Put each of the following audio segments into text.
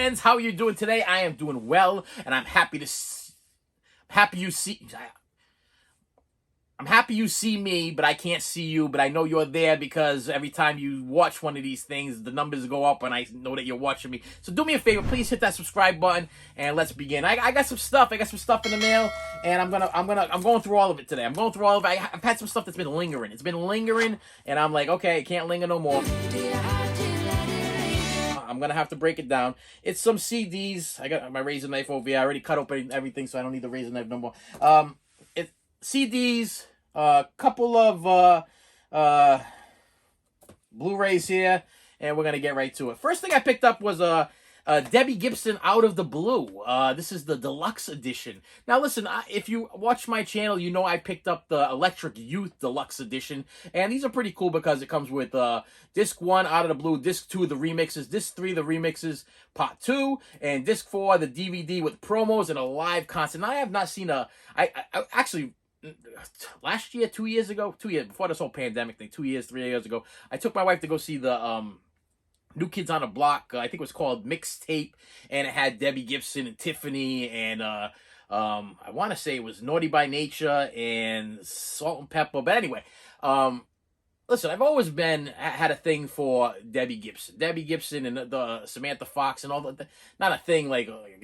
fans, how are you doing today? I am doing well, and I'm happy to I'm happy you see me, but I can't see you, but I know you're there because every time you watch one of these things, the numbers go up and I know that you're watching me. So do me a favor, please hit that subscribe button and let's begin. I got some stuff. I got some stuff in the mail and I'm going through all of it today. I'm going through all of it. I've had some stuff that's been lingering. It's been lingering and I'm like, okay, it can't linger no more. I'm going to have to break it down. It's some CDs. I got my razor knife over here. I already cut open everything, so I don't need the razor knife no more. CDs, a couple of Blu-rays here, and we're going to get right to it. First thing I picked up was Debbie Gibson Out of the Blue. This is the deluxe edition. Now listen, if you watch my channel, you know I picked up the Electric Youth Deluxe Edition, and these are pretty cool because it comes with Disc 1, Out of the Blue, Disc 2, the remixes, Disc 3, the remixes, Part 2, and Disc 4, the DVD with promos and a live concert. Now I have not seen I actually, last year, 2 years ago, 2 years, before this whole pandemic thing, 2 years, 3 years ago, I took my wife to go see the New Kids on the Block. I think it was called Mixtape, and it had Debbie Gibson and Tiffany, and I want to say it was Naughty by Nature and Salt and Pepper. But anyway, listen, I've always had a thing for Debbie Gibson and the Samantha Fox and all the, not a thing like, like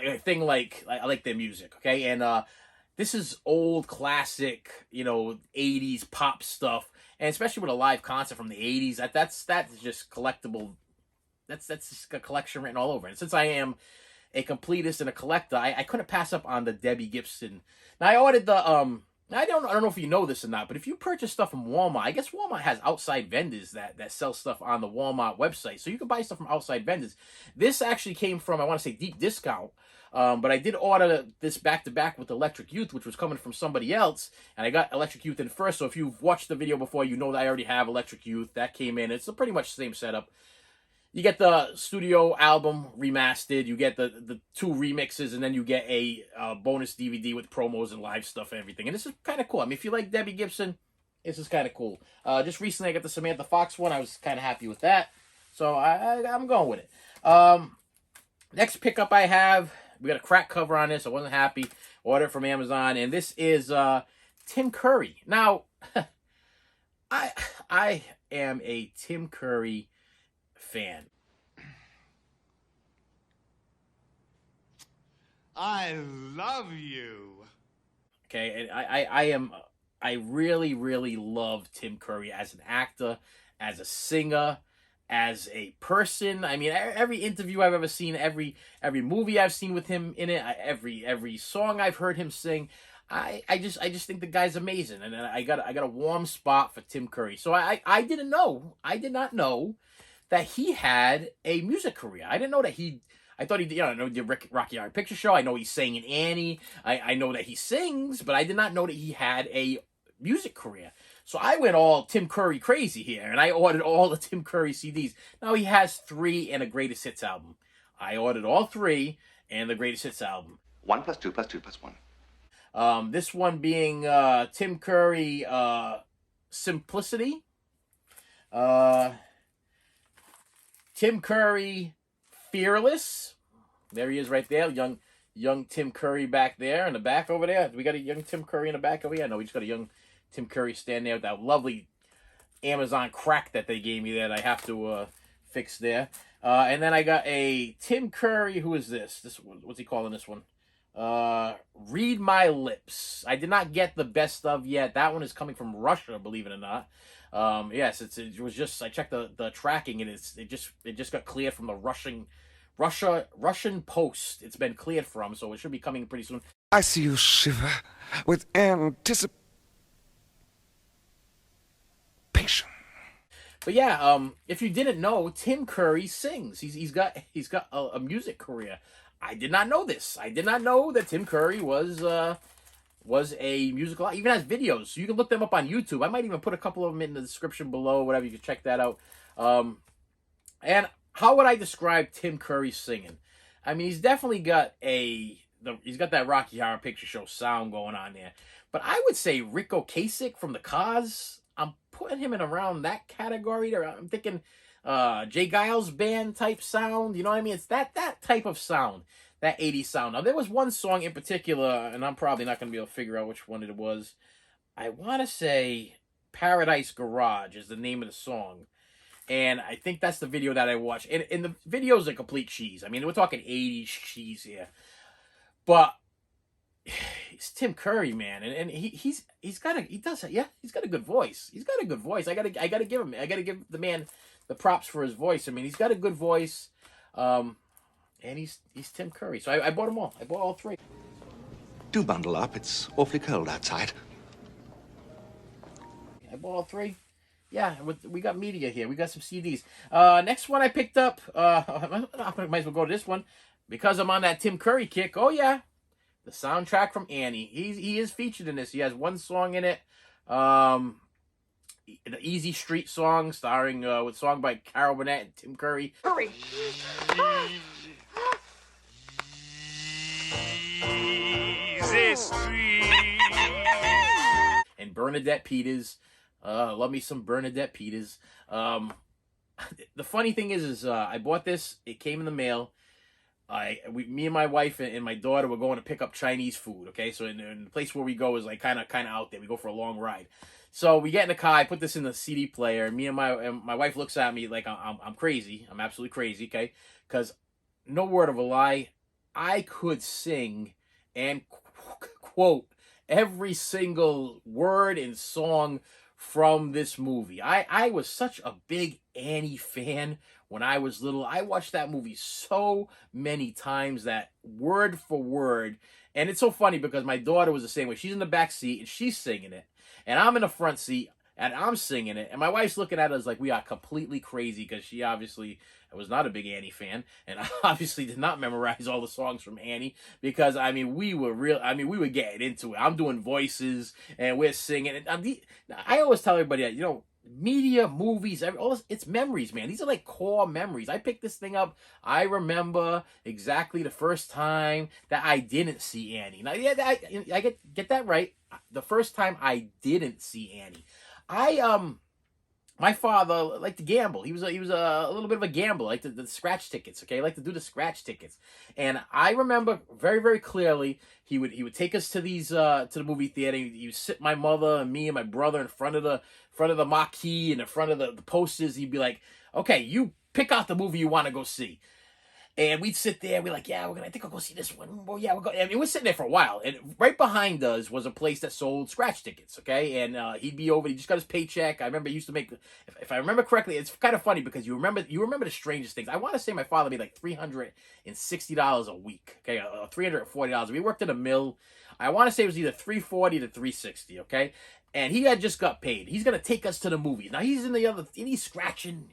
a thing like, I like their music, okay? And this is old classic, 80s pop stuff, and especially with a live concert from the 80s, that's just collectible. That's just a collection written all over. And since I am a completist and a collector, I couldn't pass up on the Debbie Gibson. Now I ordered the I don't know if you know this or not, but if you purchase stuff from Walmart, I guess Walmart has outside vendors that sell stuff on the Walmart website, so you can buy stuff from outside vendors. This actually came from, I want to say, deep discount. But I did order this back-to-back with Electric Youth, which was coming from somebody else, and I got Electric Youth in first, so if you've watched the video before, you know that I already have Electric Youth. That came in. It's pretty much the same setup. You get the studio album remastered, you get the 2 remixes, and then you get a bonus DVD with promos and live stuff and everything. And this is kind of cool. I mean, if you like Debbie Gibson, this is kind of cool. Just recently I got the Samantha Fox one. I was kind of happy with that, so I'm going with it. Next pickup I have, we got a crack cover on this. I wasn't happy. Ordered it from Amazon, and this is Tim Curry. Now, I am a Tim Curry fan. I love you. Okay, and I really, really love Tim Curry as an actor, as a singer, as a person. I mean, every interview I've ever seen, every movie I've seen with him in it, every song I've heard him sing, I just think the guy's amazing, and I got a warm spot for Tim Curry. So I did not know that he had a music career. I didn't know that I thought he did, did Rocky Horror Picture Show. I know he sang in Annie. I know that he sings, but I did not know that he had a music career. So I went all Tim Curry crazy here, and I ordered all the Tim Curry CDs. Now he has 3 and a Greatest Hits album. I ordered all 3 and the Greatest Hits album. 1 + 2 + 2 + 1. This one being Tim Curry Simplicity. Tim Curry Fearless. There he is right there. Young Tim Curry back there in the back over there. Do we got a young Tim Curry in the back over here? No, we just got a young Tim Curry standing there with that lovely Amazon crack that they gave me there that I have to fix there. And then I got a Tim Curry. Who is this? What's he calling this one? Read My Lips. I did not get the best of yet. That one is coming from Russia, believe it or not. Yes, it was just, I checked the tracking, and it just got cleared from the Russian Post. It's been cleared from, so it should be coming pretty soon. I see you shiver with anticipation. But yeah, if you didn't know, Tim Curry sings. He's got a music career. I did not know this. I did not know that Tim Curry was a musical, even has videos, so you can look them up on YouTube. I might even put a couple of them in the description below, whatever. You can check that out. And how would I describe Tim Curry singing? I mean, he's definitely got he's got that Rocky Horror Picture Show sound going on there. But I would say Rick Ocasek from the Cars, I'm putting him in around that category there. I'm thinking Jay Giles band type sound. You know what I mean? It's that type of sound, that 80s sound. Now there was one song in particular, and I'm probably not gonna be able to figure out which one it was. I want to say Paradise Garage is the name of the song. And I think that's the video that I watched. And the video's a complete cheese. I mean, we're talking 80s cheese here. But it's Tim Curry, man. And he's got a good voice. He's got a good voice. I gotta give the man the props for his voice. I mean, he's got a good voice. And he's Tim Curry. So I bought them all. I bought all three. Do bundle up. It's awfully cold outside. I bought all three. Yeah, we got media here. We got some CDs. Next one I picked up. I might as well go to this one because I'm on that Tim Curry kick. Oh yeah, the soundtrack from Annie. He is featured in this. He has one song in it. An Easy Street song starring with song by Carol Burnett and Tim Curry. Hurry! Easy Street. And Bernadette Peters. Love me some Bernadette Peters. The funny thing is I bought this. It came in the mail. Me and my wife and my daughter were going to pick up Chinese food. Okay, so in the place where we go is like kind of out there. We go for a long ride. So we get in the car. I put this in the CD player. And me and my wife looks at me like I'm crazy. I'm absolutely crazy. Okay, because no word of a lie, I could sing and quote every single word and song from this movie. I was such a big Annie fan when I was little. I watched that movie so many times that word for word. And it's so funny because my daughter was the same way. She's in the back seat and she's singing it. And I'm in the front seat and I'm singing it. And my wife's looking at us like we are completely crazy because she obviously was not a big Annie fan. And obviously did not memorize all the songs from Annie because, I mean, we were getting into it. I'm doing voices and we're singing. And I always tell everybody that, you know, media, movies, all this, it's memories, man. These are like core memories. I picked this thing up. I remember exactly the first time that I didn't see Annie. Now, yeah, I get that right. The first time I didn't see Annie. My father liked to gamble. He was a little bit of a gambler, like the scratch tickets. Okay, like to do the scratch tickets. And I remember very, very clearly he would take us to these to the movie theater. He would sit my mother and me and my brother in front of the marquee and in front of the posters. He'd be like, "Okay, you pick out the movie you want to go see." And we'd sit there, we're like, yeah, I think I'll go see this one. Oh, yeah, we're going. I mean, we're sitting there for a while. And right behind us was a place that sold scratch tickets, okay? And he'd be over, he just got his paycheck. I remember he used to make, if I remember correctly, it's kind of funny because you remember the strangest things. I want to say my father made like $360 a week, okay? $340. We worked at a mill. I want to say it was either $340 to $360, okay? And he had just got paid. He's going to take us to the movies. Now, he's in the other, and he's scratching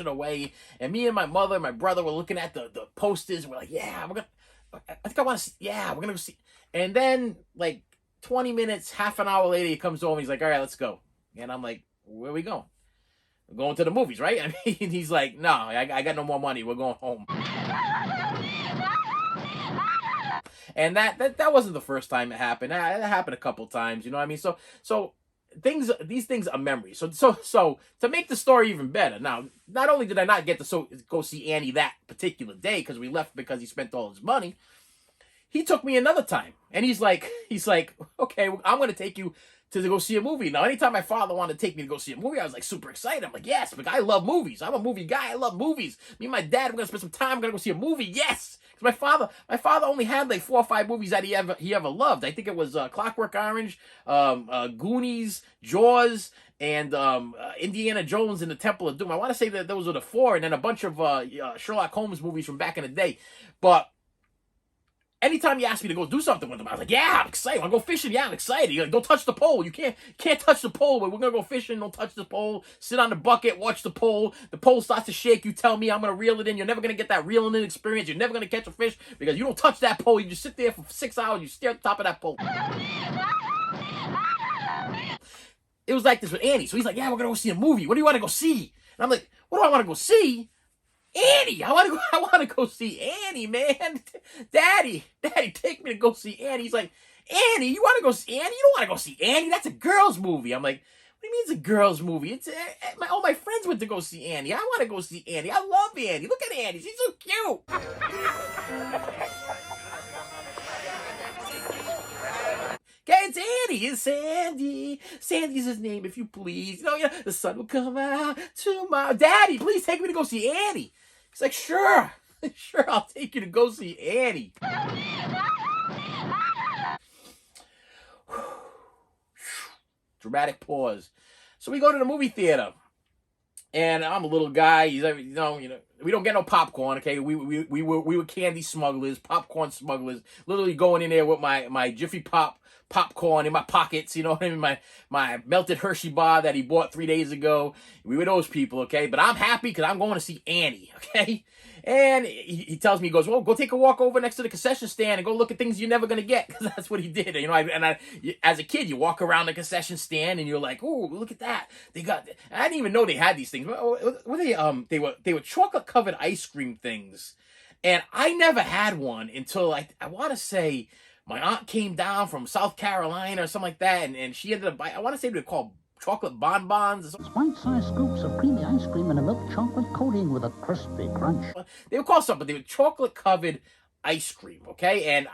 away. And me and my mother and my brother were looking at the posters. We're like, yeah, I think I want to see, yeah, we're going to go see. And then, like, 20 minutes, half an hour later, he comes home. He's like, all right, let's go. And I'm like, where are we going? We're going to the movies, right? I mean, he's like, no, I got no more money. We're going home. And that wasn't the first time it happened. It happened a couple times, you know what I mean? So these things are memories. So to make the story even better, now, not only did I not get to go see Annie that particular day because we left because he spent all his money, he took me another time. And he's like, okay, I'm going to take you to go see a movie. Now, anytime my father wanted to take me to go see a movie, I was like super excited. I'm like, yes, because I love movies. I'm a movie guy. I love movies. Me and my dad, we're going to spend some time. We're going to go see a movie. Yes. Because my father only had like 4 or 5 movies that he ever loved. I think it was Clockwork Orange, Goonies, Jaws, and Indiana Jones and the Temple of Doom. I want to say that those were the 4, and then a bunch of Sherlock Holmes movies from back in the day. But anytime he asked me to go do something with him, I was like, yeah, I'm excited. I want to go fishing. Yeah, I'm excited. He's like, don't touch the pole. You can't touch the pole, but we're going to go fishing. Don't touch the pole. Sit on the bucket. Watch the pole. The pole starts to shake. You tell me I'm going to reel it in. You're never going to get that reeling in experience. You're never going to catch a fish because you don't touch that pole. You just sit there for 6 hours. You stare at the top of that pole. It was like this with Annie. So he's like, yeah, we're going to go see a movie. What do you want to go see? And I'm like, what do I want to go see? Annie, I want to go see Annie, man. Daddy, take me to go see Annie. He's like, Annie, you want to go see Annie? You don't want to go see Annie. That's a girl's movie. I'm like, do you mean it's a girls' movie? It's all my friends went to go see Annie. I want to go see Annie. I love Annie. Look at Annie. She's so cute. Okay, it's Annie. It's Sandy. Sandy's his name, if you please. The sun will come out tomorrow. Daddy, please take me to go see Annie. He's like, sure. Sure, I'll take you to go see Annie. Dramatic pause. So we go to the movie theater, and I'm a little guy. We don't get no popcorn. Okay, we were candy smugglers, popcorn smugglers. Literally going in there with my Jiffy popcorn in my pockets. You know what I mean? My melted Hershey bar that he bought 3 days ago. We were those people. Okay, but I'm happy because I'm going to see Annie. Okay. And he tells me, he goes, well, go take a walk over next to the concession stand and go look at things you're never going to get. Because that's what he did. As a kid, you walk around the concession stand and you're like, oh, look at that. I didn't even know they had these things. They were chocolate covered ice cream things. And I never had one until I want to say my aunt came down from South Carolina or something like that. And she ended up buying, I want to say they were called chocolate bonbons. Bite-sized scoops of creamy ice cream and a milk chocolate coating with a crispy crunch. They were called something. They were chocolate-covered ice cream, okay? And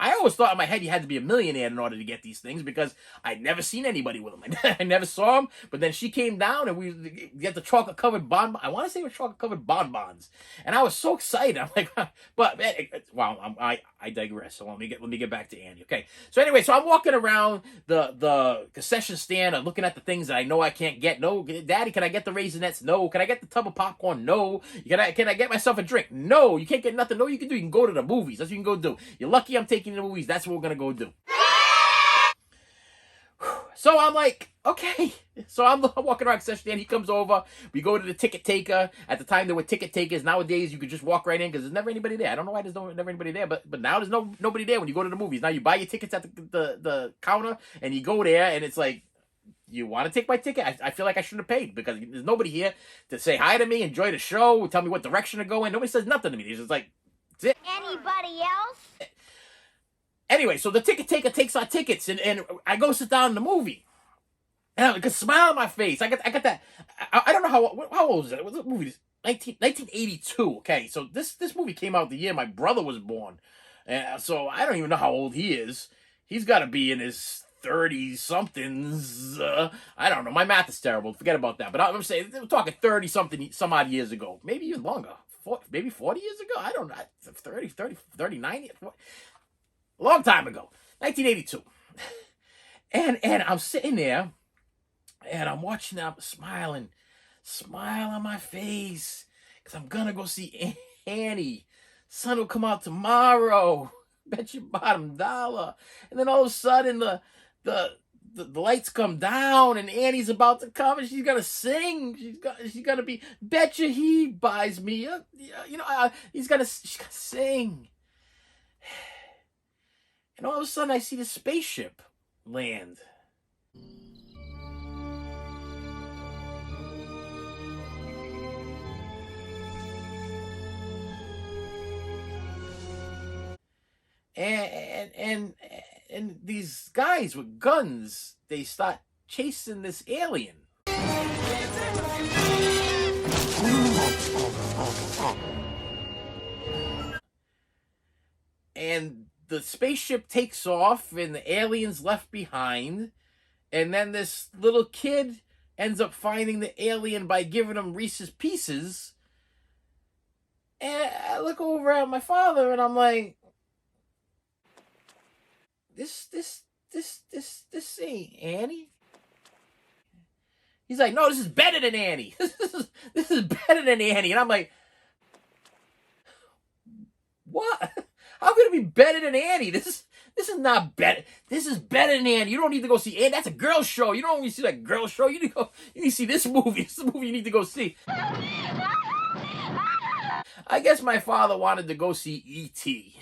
I always thought in my head you had to be a millionaire in order to get these things because I'd never seen anybody with them. I never saw them. But then she came down and we get the chocolate-covered bonbons. I want to say it was chocolate-covered bonbons. And I was so excited. I'm like, but man, wow, I digress. So let me get back to Annie. Okay. So anyway, so I'm walking around the concession stand. I'm looking at the things that I know I can't get. No, Daddy, can I get the Raisinets? No. Can I get the tub of popcorn? No. Can I get myself a drink? No. You can't get nothing. No, you can do. You can go to the movies. That's what you can go do. You're lucky I'm taking you to the movies. That's what we're gonna go do. So I'm like, okay. So I'm walking around the concession stand. He comes over. We go to the ticket taker. At the time, there were ticket takers. Nowadays, you could just walk right in because there's never anybody there. I don't know why there's never anybody there, but now there's nobody there when you go to the movies. Now you buy your tickets at the counter, and you go there, and it's like, you want to take my ticket? I feel like I shouldn't have paid because there's nobody here to say hi to me, enjoy the show, tell me what direction to go in. Nobody says nothing to me. They're just like, that's it. Anybody else? Anyway, so the ticket taker takes our tickets, and I go sit down in the movie. And I got a smile on my face. I got that. I don't know how old was it? What movie? 1982. Okay, so this movie came out the year my brother was born. So I don't even know how old he is. He's got to be in his 30-somethings. I don't know. My math is terrible. Forget about that. But I'm saying, we're talking 30-something, some odd years ago. Maybe even longer. Maybe 40 years ago? I don't know. 30, 39 years? A long time ago. 1982. And I'm sitting there, and I'm watching them, smiling. Smile on my face. Because I'm going to go see Annie. Sun will come out tomorrow. Bet your bottom dollar. And then all of a sudden, the lights come down, and Annie's about to come, and she's gonna sing. She's gonna be. Betcha he buys me. She's gonna sing. And all of a sudden, I see the spaceship land. And these guys with guns, they start chasing this alien. And the spaceship takes off, and the alien's left behind. And then this little kid ends up finding the alien by giving him Reese's Pieces. And I look over at my father, and I'm like, This ain't Annie. He's like, no, this is better than Annie. This is better than Annie. And I'm like, what? How could it be better than Annie? This is not better. This is better than Annie. You don't need to go see Annie. That's a girl show. You don't need to see that girl show. You need to see this movie. This is the movie you need to go see. I guess my father wanted to go see E.T.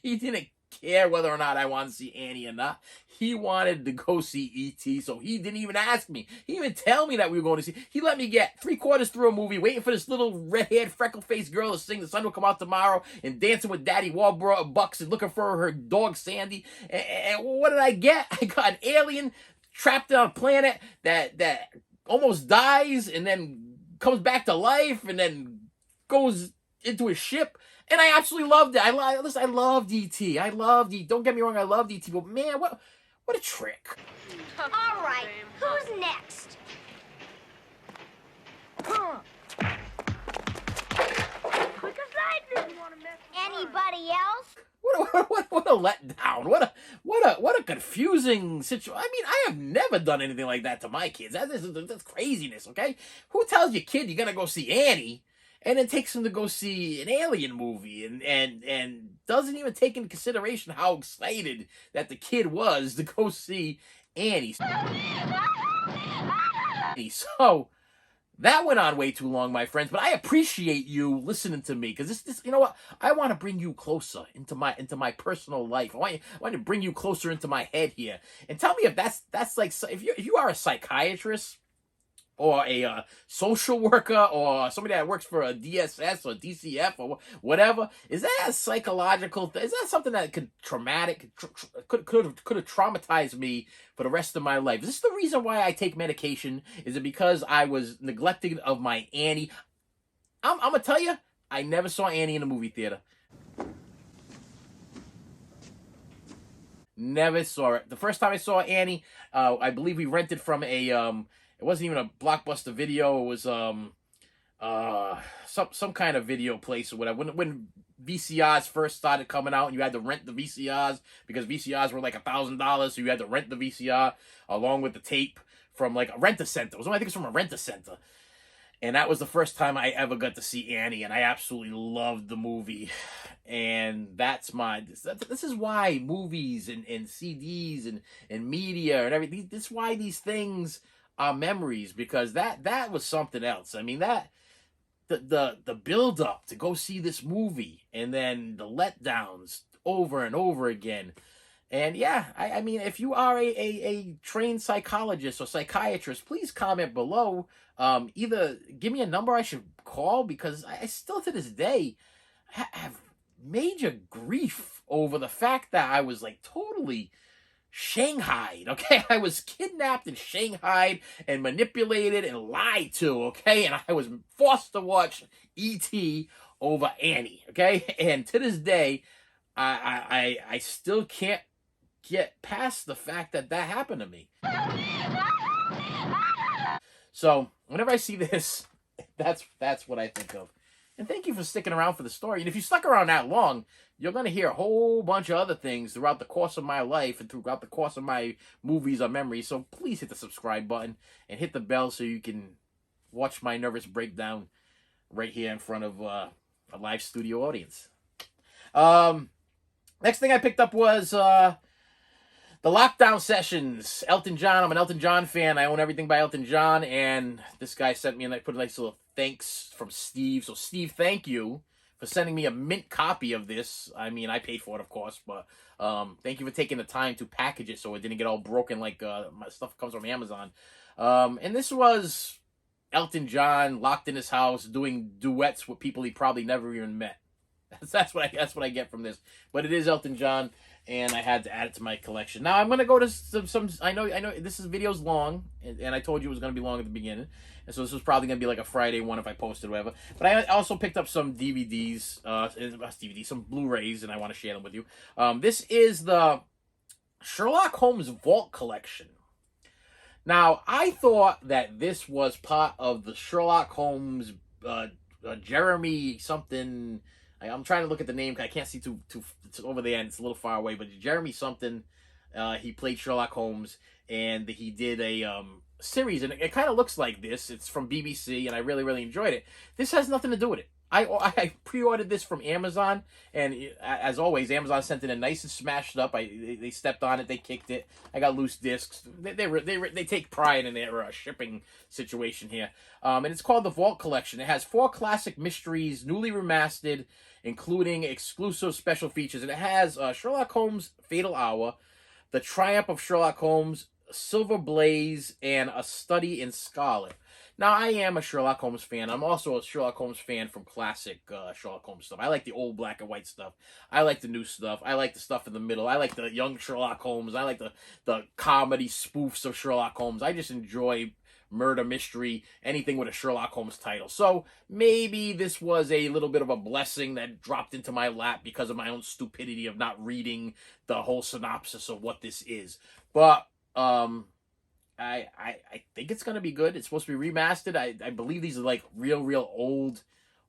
He didn't care whether or not I wanted to see Annie or not. He wanted to go see E.T., so he didn't even ask me. He didn't even tell me that we were going to see. He let me get 3/4 through a movie, waiting for this little red-haired, freckle-faced girl to sing The Sun Will Come Out Tomorrow, and dancing with Daddy Warbucks and looking for her dog Sandy. And what did I get? I got an alien trapped on a planet that almost dies and then comes back to life and then goes into a ship. And I absolutely loved it. Listen, I loved E.T. I loved E.T. Don't get me wrong, I loved E.T. But man, what a trick. All right, who's next? Quick as lightning. Anybody else? What a letdown. What a confusing situation. I mean, I have never done anything like that to my kids. That's craziness, okay? Who tells your kid you're gonna go see Annie and then takes them to go see an alien movie and doesn't even take into consideration how excited that the kid was to go see Annie. So that went on way too long, my friends, but I appreciate you listening to me because this, you know what? I want to bring you closer into my personal life. I want to bring you closer into my head here, and tell me if that's like if you are a psychiatrist or a social worker or somebody that works for a DSS or DCF or whatever, is that a psychological? Is that something that could could have traumatized me for the rest of my life? Is this the reason why I take medication? Is it because I was neglecting of my Annie? I'm gonna tell you, I never saw Annie in a movie theater. Never saw it. The first time I saw Annie, I believe we rented from a it wasn't even a Blockbuster Video. It was some kind of video place or whatever. When VCRs first started coming out and you had to rent the VCRs because VCRs were like $1,000, so you had to rent the VCR along with the tape from like a rent-a-center. I think it's from a rent-a-center. And that was the first time I ever got to see Annie, and I absolutely loved the movie. And this is why movies and CDs and media and everything, this is why these things are memories, because that was something else. I mean, that the build up to go see this movie and then the letdowns over and over again. And yeah, I mean, if you are a trained psychologist or psychiatrist, please comment below. Either give me a number I should call, because I still to this day have major grief over the fact that I was like totally shanghaied, okay? I was kidnapped and shanghaied and manipulated and lied to, okay? And I was forced to watch E.T. over Annie, okay? And to this day, I still can't get past the fact that happened to me. So whenever I see this, that's what I think of. And thank you for sticking around for the story. And if you stuck around that long, you're going to hear a whole bunch of other things throughout the course of my life and throughout the course of my movies or memories. So please hit the subscribe button and hit the bell so you can watch my nervous breakdown right here in front of a live studio audience. Next thing I picked up was the Lockdown Sessions. Elton John. I'm an Elton John fan. I own everything by Elton John. And this guy sent me, and I put a nice little thanks from Steve. So Steve, thank you for sending me a mint copy of this. I mean, I paid for it, of course, but thank you for taking the time to package it so it didn't get all broken like my stuff comes from Amazon. And this was Elton John locked in his house doing duets with people he probably never even met. That's what I get from this. But it is Elton John, and I had to add it to my collection. Now I'm gonna go to some. I know this video's long, and I told you it was gonna be long at the beginning, and so this was probably gonna be like a Friday one if I posted or whatever. But I also picked up some DVDs, some Blu-rays, and I want to share them with you. This is the Sherlock Holmes Vault Collection. Now I thought that this was part of the Sherlock Holmes Jeremy something. I'm trying to look at the name because I can't see too it's over there and it's a little far away. But Jeremy something, he played Sherlock Holmes, and he did a series, and it kind of looks like this. It's from BBC, and I really enjoyed it. This has nothing to do with it. I pre-ordered this from Amazon, and as always, Amazon sent it in nice and smashed up. They stepped on it, they kicked it. I got loose discs. They take pride in their shipping situation here. And it's called the Vault Collection. It has 4 classic mysteries, newly remastered, including exclusive special features. And it has Sherlock Holmes' Fatal Hour, The Triumph of Sherlock Holmes, Silver Blaze, and A Study in Scarlet. Now, I am a Sherlock Holmes fan. I'm also a Sherlock Holmes fan from classic Sherlock Holmes stuff. I like the old black and white stuff. I like the new stuff. I like the stuff in the middle. I like the young Sherlock Holmes. I like the comedy spoofs of Sherlock Holmes. I just enjoy murder mystery, anything with a Sherlock Holmes title. So maybe this was a little bit of a blessing that dropped into my lap because of my own stupidity of not reading the whole synopsis of what this is. But I think it's gonna be good. It's supposed to be remastered. I believe these are like real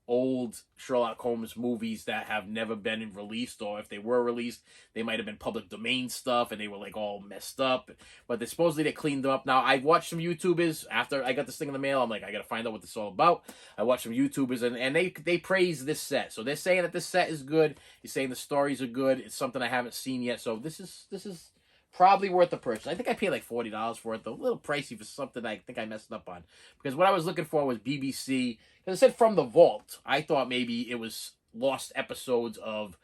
old Sherlock Holmes movies that have never been released, or if they were released, they might have been public domain stuff and they were like all messed up. But they cleaned them up. Now, I watched some YouTubers after I got this thing in the mail. I'm like, I gotta find out what this is all about. I watched some YouTubers and they praise this set. So they're saying that this set is good. They're saying the stories are good. It's something I haven't seen yet. So this is probably worth the purchase. I think I paid like $40 for it. A little pricey for something I think I messed up on. Because what I was looking for was BBC. Because it said From the Vault. I thought maybe it was lost episodes of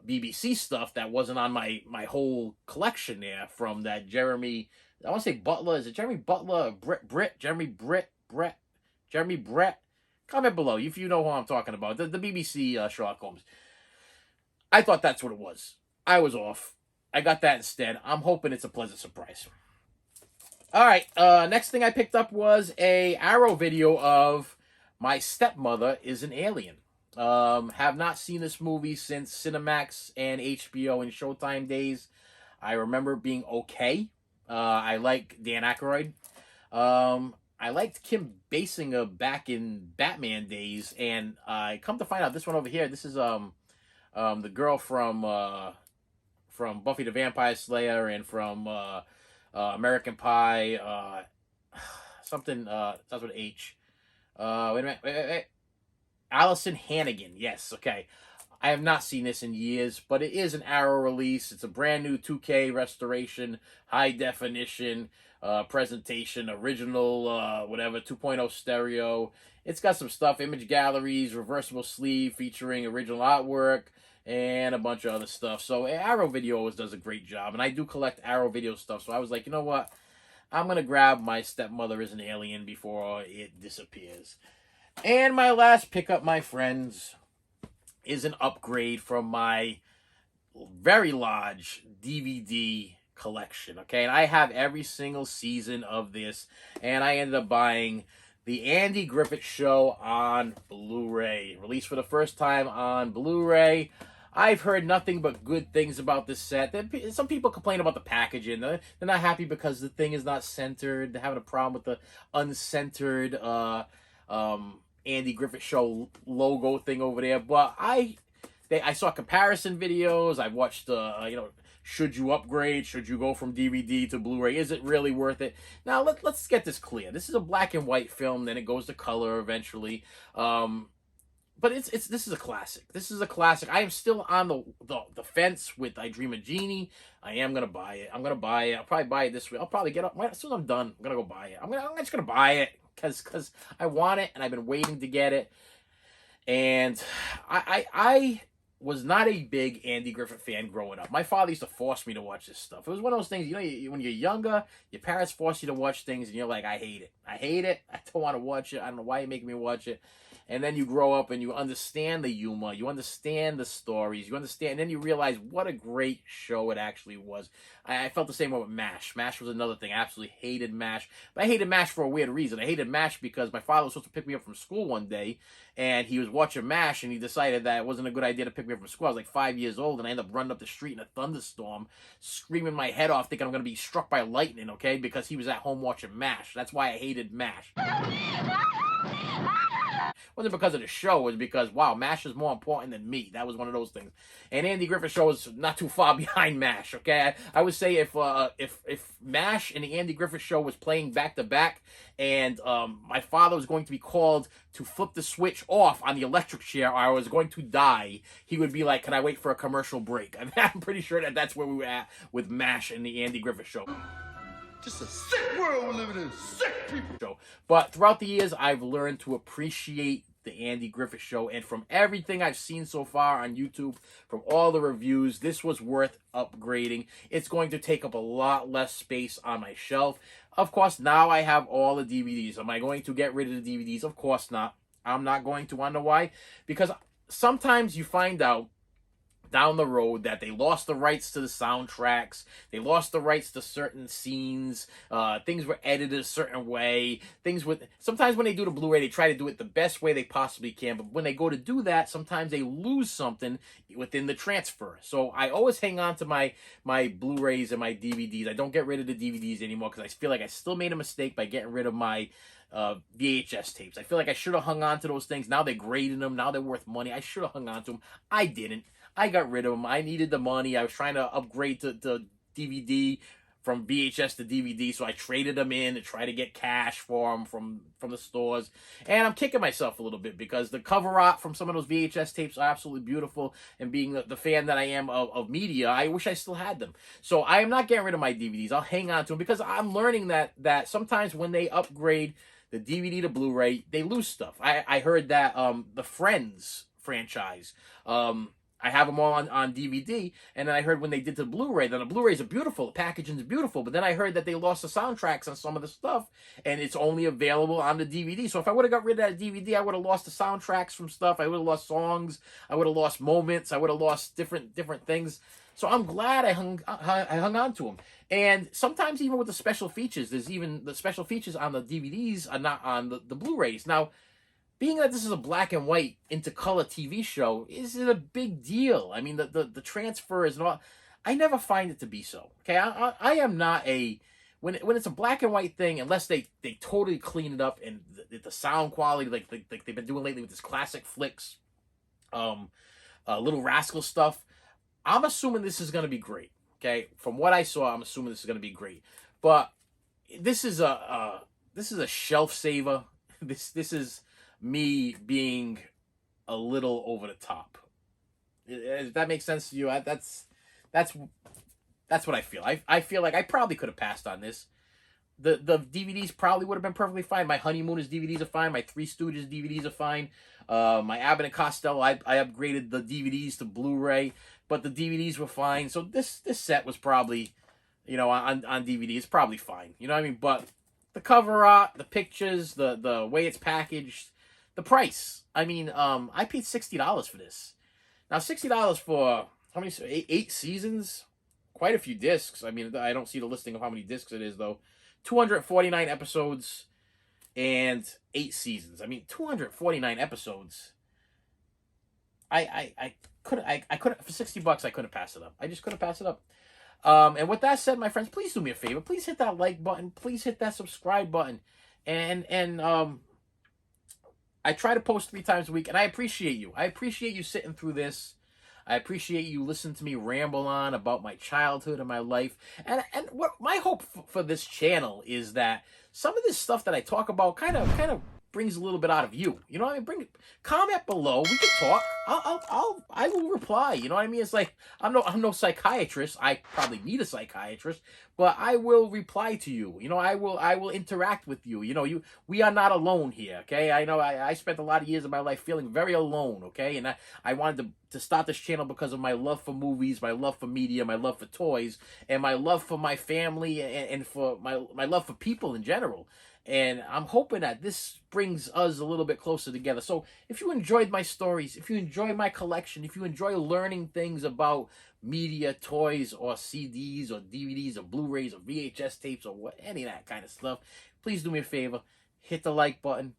BBC stuff that wasn't on my whole collection there from that Jeremy. I want to say Butler. Is it Jeremy Butler? Jeremy Brett? Comment below if you know who I'm talking about. The BBC Sherlock Holmes. I thought that's what it was. I was off. I got that instead. I'm hoping it's a pleasant surprise. All right. Next thing I picked up was a Arrow video of My Stepmother Is an Alien. Have not seen this movie since Cinemax and HBO and Showtime days. I remember it being okay. I like Dan Aykroyd. I liked Kim Basinger back in Batman days, and I come to find out this one over here. This is the girl from Buffy the Vampire Slayer and from American Pie. Something starts with H. Wait a minute. Wait. Allison Hannigan. Yes. Okay. I have not seen this in years, but it is an Arrow release. It's a brand new 2K restoration, high definition presentation, original whatever 2.0 stereo. It's got some stuff, image galleries, reversible sleeve featuring original artwork, and a bunch of other stuff. So Arrow Video always does a great job, and I do collect Arrow Video stuff. So I was like, you know what? I'm gonna grab My Stepmother Is an Alien before it disappears. And my last pickup, my friends, is an upgrade from my very large DVD collection. Okay, and I have every single season of this, and I ended up buying the Andy Griffith Show on Blu-ray, released for the first time on Blu-ray. I've heard nothing but good things about this set. Some people complain about the packaging. They're not happy because the thing is not centered. They're having a problem with the uncentered Andy Griffith Show logo thing over there. But I saw comparison videos. I watched should you upgrade? Should you go from DVD to Blu-ray? Is it really worth it? Now let's get this clear. This is a black and white film. Then it goes to color eventually. But this is a classic. This is a classic. I am still on the fence with I Dream of Jeannie. I am gonna buy it. I'm gonna buy it. I'll probably buy it this week. I'll probably get up as soon as I'm done. I'm gonna go buy it. I'm just gonna buy it because I want it and I've been waiting to get it. And I was not a big Andy Griffith fan growing up. My father used to force me to watch this stuff. It was one of those things, when you're younger, your parents force you to watch things, and you're like, I hate it. I hate it. I don't want to watch it. I don't know why you're making me watch it. And then you grow up and you understand the humor, you understand the stories, and then you realize what a great show it actually was. I felt the same way with MASH. MASH was another thing. I absolutely hated MASH. But I hated MASH for a weird reason. I hated MASH because my father was supposed to pick me up from school one day, and he was watching MASH, and he decided that it wasn't a good idea to pick me up from school. I was like 5 years old, and I ended up running up the street in a thunderstorm, screaming my head off, thinking I'm going to be struck by lightning, okay, because he was at home watching MASH. That's why I hated MASH. It wasn't because of the show. It was because, wow, MASH is more important than me. That was one of those things. And Andy Griffith Show was not too far behind MASH, okay? I would say if MASH and the Andy Griffith Show was playing back-to-back and my father was going to be called to flip the switch off on the electric chair or I was going to die, he would be like, can I wait for a commercial break? I mean, I'm pretty sure that's where we were at with MASH and the Andy Griffith Show. Just a sick world we're living in. Sick people. But throughout the years, I've learned to appreciate the Andy Griffith Show. And from everything I've seen so far on YouTube, from all the reviews, this was worth upgrading. It's going to take up a lot less space on my shelf. Of course, now I have all the DVDs. Am I going to get rid of the DVDs? Of course not. I'm not going to. Wonder why? Because sometimes you find out down the road that they lost the rights to the soundtracks, they lost the rights to certain scenes, things were edited a certain way, sometimes when they do the Blu-ray, they try to do it the best way they possibly can, but when they go to do that, sometimes they lose something within the transfer. So I always hang on to my Blu-rays and my DVDs. I don't get rid of the DVDs anymore because I feel like I still made a mistake by getting rid of my VHS tapes. I feel like I should have hung on to those things. Now they're grading them, now they're worth money. I should have hung on to them. I didn't. I got rid of them. I needed the money. I was trying to upgrade to DVD from VHS to DVD, so I traded them in to try to get cash for them from the stores. And I'm kicking myself a little bit because the cover art from some of those VHS tapes are absolutely beautiful. And being the fan that I am of media, I wish I still had them. So I am not getting rid of my DVDs. I'll hang on to them because I'm learning that sometimes when they upgrade the DVD to Blu-ray, they lose stuff. I heard that the Friends franchise, I have them all on DVD, and then I heard when they did the Blu-ray, then the Blu-rays are beautiful, the packaging is beautiful, but then I heard that they lost the soundtracks on some of the stuff, and it's only available on the DVD. So if I would have got rid of that DVD, I would have lost the soundtracks from stuff, I would have lost songs, I would have lost moments, I would have lost different things. So I'm glad I hung on to them. And sometimes even with the special features, there's even the special features on the DVDs are not on the Blu-rays. Now, being that this is a black and white into color TV show, is it a big deal? I mean, the transfer is not. I never find it to be so. Okay, I am not a when it's a black and white thing, unless they totally clean it up and the sound quality, like they've been doing lately with this classic flicks, Little Rascal stuff. I'm assuming this is going to be great. Okay, from what I saw, I'm assuming this is going to be great. But this is a shelf saver. This is me being a little over the top. If that makes sense to you, that's what I feel. I feel like I probably could have passed on this. The DVDs probably would have been perfectly fine. My Honeymooners DVDs are fine. My Three Stooges DVDs are fine. My Abbott and Costello, I upgraded the DVDs to Blu-ray, but the DVDs were fine. So this set was probably, on DVD, it's probably fine. You know what I mean? But the cover art, the pictures, the way it's packaged, the price. I mean, I paid $60 for this. Now, $60 for how many? 8 seasons? Quite a few discs. I mean, I don't see the listing of how many discs it is, though. 249 episodes and 8 seasons. I mean, 249 episodes. I couldn't for $60 I couldn't pass it up. I just couldn't pass it up. And with that said, my friends, please do me a favor. Please hit that like button. Please hit that subscribe button. And I try to post 3 times a week, and I appreciate you. I appreciate you sitting through this. I appreciate you listening to me ramble on about my childhood and my life. And what my hope for this channel is that some of this stuff that I talk about kind of brings a little bit out of you. You know what I mean? Comment below. We can talk. I will reply. You know what I mean? It's like I'm no psychiatrist. I probably need a psychiatrist, but I will reply to you. You know, I will interact with you. You know, we are not alone here. Okay, I know I spent a lot of years of my life feeling very alone. Okay, and I wanted to start this channel because of my love for movies, my love for media, my love for toys, and my love for my family and for my love for people in general. And I'm hoping that this brings us a little bit closer together. So if you enjoyed my stories, if you enjoy my collection, if you enjoy learning things about media, toys, or CDs, or DVDs, or Blu-rays, or VHS tapes, or any of that kind of stuff, please do me a favor. Hit the like button.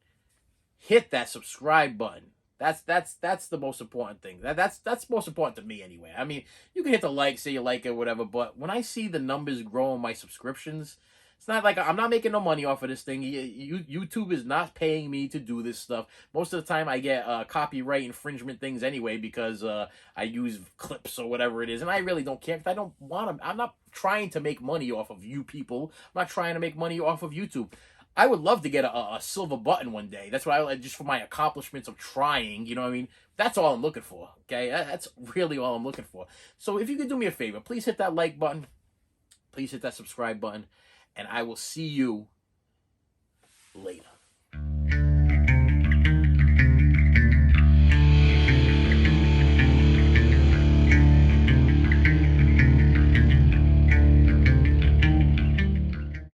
Hit that subscribe button. That's the most important thing. That's most important to me anyway. I mean, you can hit the like, say you like it, whatever, but when I see the numbers grow in my subscriptions, it's not like I'm not making no money off of this thing. YouTube is not paying me to do this stuff. Most of the time I get copyright infringement things anyway because I use clips or whatever it is. And I really don't care because I don't want to. I'm not trying to make money off of you people. I'm not trying to make money off of YouTube. I would love to get a silver button one day. That's what I like, just for my accomplishments of trying. You know what I mean? That's all I'm looking for. Okay? That's really all I'm looking for. So if you could do me a favor, please hit that like button. Please hit that subscribe button. And I will see you later.